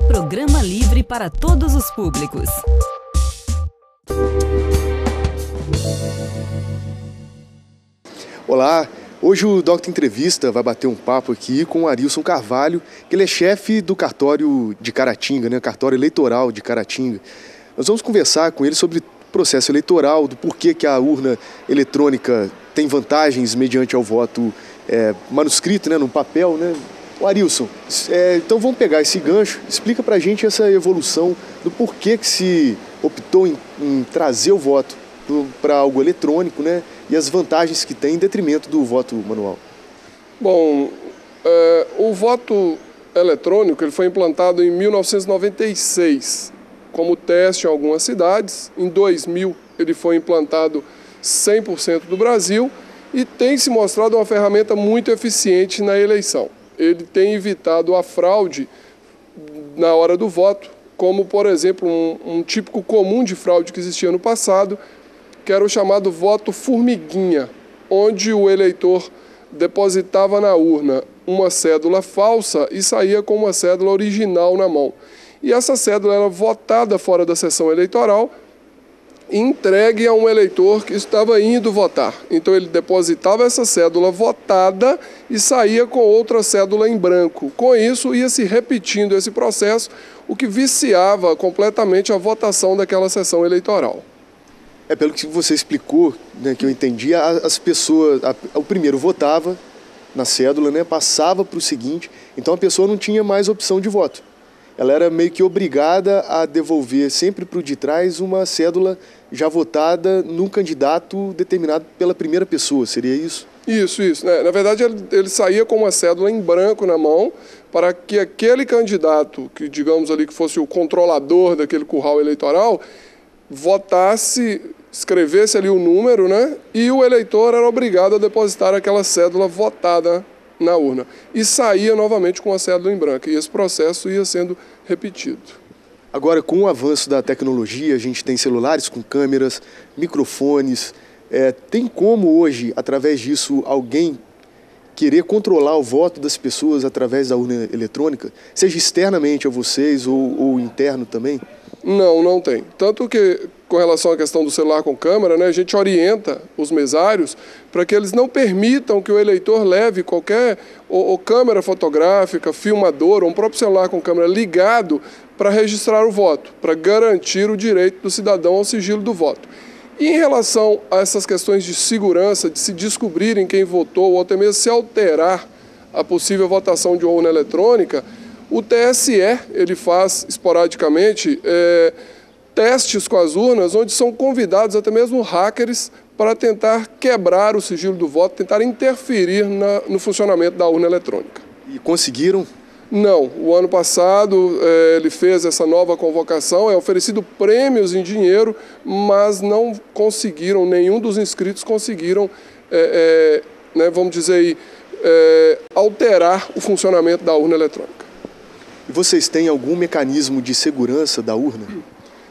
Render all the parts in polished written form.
Programa livre para todos os públicos. Olá, hoje o Doctor Entrevista vai bater um papo aqui com o Arilson Carvalho, que ele é chefe do cartório de Caratinga, né, cartório eleitoral de Caratinga. Nós vamos conversar com ele sobre o processo eleitoral, do porquê que a urna eletrônica tem vantagens mediante ao voto manuscrito, né, no papel, né? O Arilson, então vamos pegar esse gancho, explica pra gente essa evolução do porquê que se optou em trazer o voto para algo eletrônico, né, e as vantagens que tem em detrimento do voto manual. Bom, o voto eletrônico ele foi implantado em 1996 como teste em algumas cidades. Em 2000 ele foi implantado 100% do Brasil e tem se mostrado uma ferramenta muito eficiente na eleição. Ele tem evitado a fraude na hora do voto, como, por exemplo, um típico comum de fraude que existia no passado, que era o chamado voto formiguinha, onde o eleitor depositava na urna uma cédula falsa e saía com uma cédula original na mão. E essa cédula era votada fora da sessão eleitoral e entregue a um eleitor que estava indo votar. Então ele depositava essa cédula votada e saía com outra cédula em branco. Com isso, ia se repetindo esse processo, o que viciava completamente a votação daquela sessão eleitoral. Pelo que você explicou, né, que eu entendi, as pessoas, o primeiro votava na cédula, né, passava para o seguinte, então a pessoa não tinha mais opção de voto. Ela era meio que obrigada a devolver sempre para o de trás uma cédula já votada num candidato determinado pela primeira pessoa, seria isso? Isso. Na verdade, ele saía com uma cédula em branco na mão para que aquele candidato, que digamos ali que fosse o controlador daquele curral eleitoral, votasse, escrevesse ali o número, né? E o eleitor era obrigado a depositar aquela cédula votada na urna. E saía novamente com a cédula em branco. E esse processo ia sendo repetido. Agora, com o avanço da tecnologia, a gente tem celulares com câmeras, microfones. Tem como hoje, através disso, alguém querer controlar o voto das pessoas através da urna eletrônica, seja externamente a vocês ou interno também? Não tem. Tanto que, com relação à questão do celular com câmera, né, a gente orienta os mesários para que eles não permitam que o eleitor leve qualquer ou câmera fotográfica, filmador, ou um próprio celular com câmera ligado para registrar o voto, para garantir o direito do cidadão ao sigilo do voto. E em relação a essas questões de segurança, de se descobrirem quem votou, ou até mesmo se alterar a possível votação de uma urna eletrônica, o TSE ele faz esporadicamente testes com as urnas, onde são convidados até mesmo hackers para tentar quebrar o sigilo do voto, tentar interferir no funcionamento da urna eletrônica. E conseguiram? Não. O ano passado ele fez essa nova convocação, é oferecido prêmios em dinheiro, mas não conseguiram, nenhum dos inscritos conseguiram, vamos dizer aí, alterar o funcionamento da urna eletrônica. E vocês têm algum mecanismo de segurança da urna?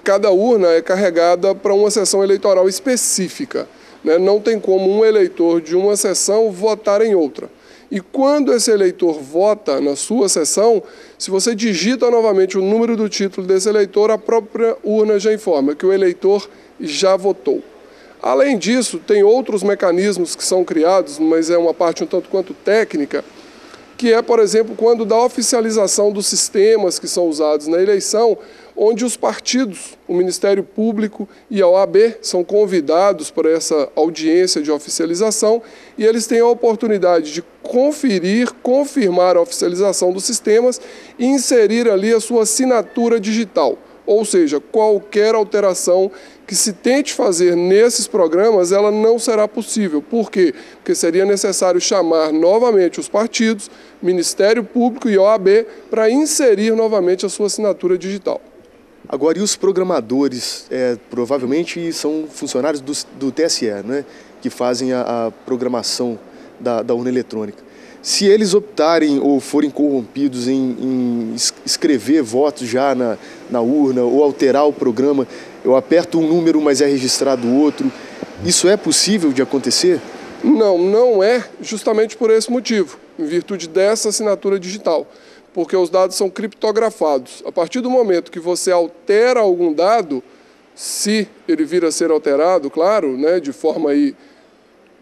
Cada urna é carregada para uma sessão eleitoral específica, né? Não tem como um eleitor de uma sessão votar em outra. E quando esse eleitor vota na sua sessão, se você digita novamente o número do título desse eleitor, a própria urna já informa que o eleitor já votou. Além disso, tem outros mecanismos que são criados, mas é uma parte um tanto quanto técnica, que é, por exemplo, quando da oficialização dos sistemas que são usados na eleição, onde os partidos, o Ministério Público e a OAB são convidados para essa audiência de oficialização e eles têm a oportunidade de confirmar a oficialização dos sistemas e inserir ali a sua assinatura digital. Ou seja, qualquer alteração que se tente fazer nesses programas, ela não será possível. Por quê? Porque seria necessário chamar novamente os partidos, Ministério Público e OAB para inserir novamente a sua assinatura digital. Agora, e os programadores, provavelmente são funcionários do TSE, né, que fazem a programação da urna eletrônica. Se eles optarem ou forem corrompidos em escrever votos já na urna ou alterar o programa, eu aperto um número, mas é registrado outro, isso é possível de acontecer? Não é justamente por esse motivo, em virtude dessa assinatura digital. porque os dados são criptografados. A partir do momento que você altera algum dado, se ele vir a ser alterado, claro, né, de forma aí,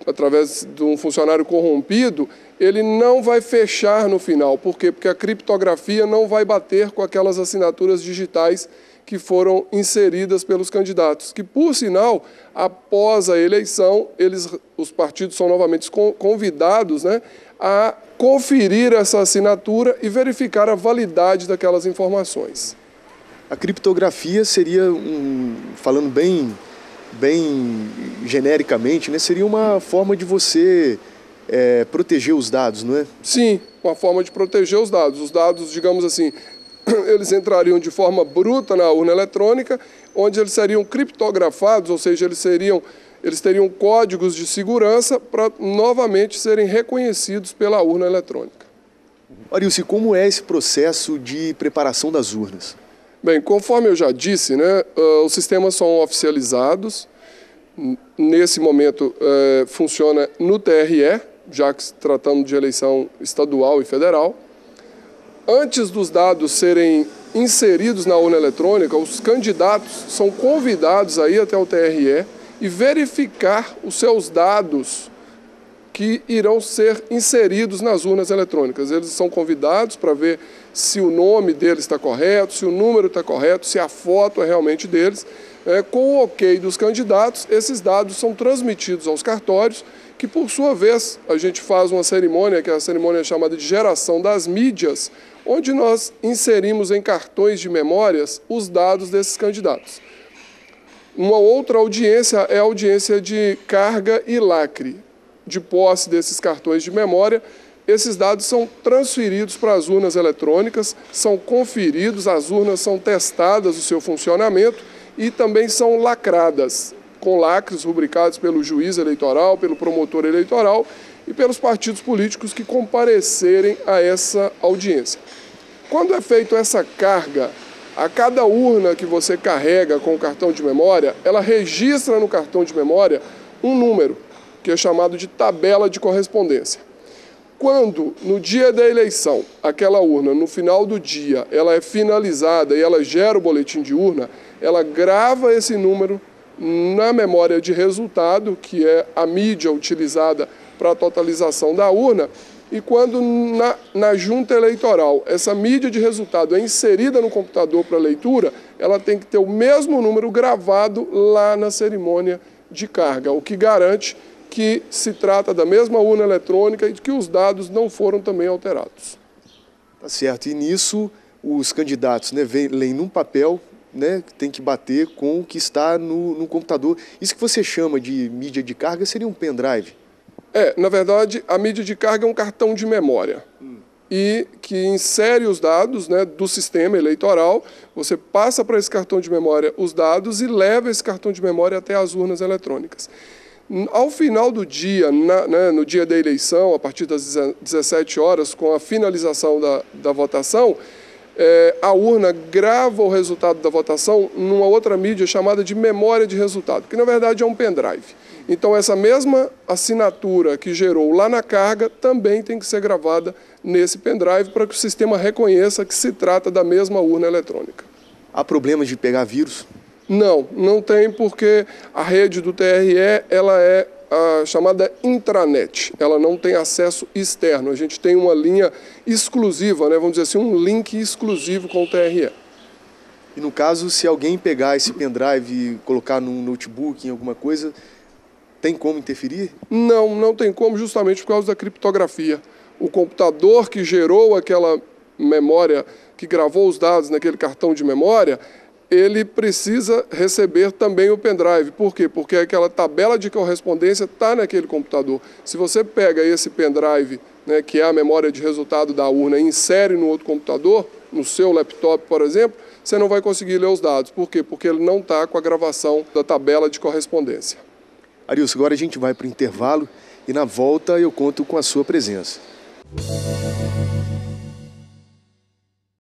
através de um funcionário corrompido, ele não vai fechar no final. Por quê? Porque a criptografia não vai bater com aquelas assinaturas digitais que foram inseridas pelos candidatos, que, por sinal, após a eleição, os partidos são novamente convidados, né, a conferir essa assinatura e verificar a validade daquelas informações. A criptografia seria, falando bem genericamente, né, seria uma forma de você proteger os dados, não é? Sim, uma forma de proteger os dados. Os dados, digamos assim, eles entrariam de forma bruta na urna eletrônica, onde eles seriam criptografados, ou seja, eles teriam códigos de segurança para novamente serem reconhecidos pela urna eletrônica. Arilson, como é esse processo de preparação das urnas? Bem, conforme eu já disse, né, os sistemas são oficializados. Nesse momento, funciona no TRE, já que se tratando de eleição estadual e federal. Antes dos dados serem inseridos na urna eletrônica, os candidatos são convidados a ir até o TRE e verificar os seus dados que irão ser inseridos nas urnas eletrônicas. Eles são convidados para ver se o nome deles está correto, se o número está correto, se a foto é realmente deles. Com o ok dos candidatos, esses dados são transmitidos aos cartórios, que por sua vez a gente faz uma cerimônia, que é a cerimônia chamada de geração das mídias, onde nós inserimos em cartões de memórias os dados desses candidatos. Uma outra audiência é a audiência de carga e lacre. De posse desses cartões de memória, esses dados são transferidos para as urnas eletrônicas, são conferidos, as urnas são testadas o seu funcionamento e também são lacradas, com lacres rubricados pelo juiz eleitoral, pelo promotor eleitoral e pelos partidos políticos que comparecerem a essa audiência. Quando é feita essa carga, a cada urna que você carrega com o cartão de memória, ela registra no cartão de memória um número, que é chamado de tabela de correspondência. Quando, no dia da eleição, aquela urna, no final do dia, ela é finalizada e ela gera o boletim de urna, ela grava esse número na memória de resultado, que é a mídia utilizada para a totalização da urna, e quando na junta eleitoral essa mídia de resultado é inserida no computador para leitura, ela tem que ter o mesmo número gravado lá na cerimônia de carga, o que garante que se trata da mesma urna eletrônica e que os dados não foram também alterados. Tá certo. E nisso os candidatos, né, leem num papel, né, que tem que bater com o que está no computador. Isso que você chama de mídia de carga seria um pendrive? Na verdade, a mídia de carga é um cartão de memória. E que insere os dados, né, do sistema eleitoral, você passa para esse cartão de memória os dados e leva esse cartão de memória até as urnas eletrônicas. Ao final do dia, no dia da eleição, a partir das 17 horas, com a finalização da votação, a urna grava o resultado da votação numa outra mídia chamada de memória de resultado, que na verdade é um pendrive. Então essa mesma assinatura que gerou lá na carga também tem que ser gravada nesse pendrive para que o sistema reconheça que se trata da mesma urna eletrônica. Há problemas de pegar vírus? Não tem, porque a rede do TRE ela é a chamada intranet, ela não tem acesso externo. A gente tem uma linha exclusiva, né, vamos dizer assim, um link exclusivo com o TRE. E no caso, se alguém pegar esse pendrive e colocar num notebook, em alguma coisa, tem como interferir? Não tem como, justamente por causa da criptografia. O computador que gerou aquela memória, que gravou os dados naquele cartão de memória, ele precisa receber também o pendrive. Por quê? Porque aquela tabela de correspondência está naquele computador. Se você pega esse pendrive, né, que é a memória de resultado da urna, e insere no outro computador, no seu laptop, por exemplo, você não vai conseguir ler os dados. Por quê? Porque ele não está com a gravação da tabela de correspondência. Arilson, agora a gente vai para o intervalo e na volta eu conto com a sua presença.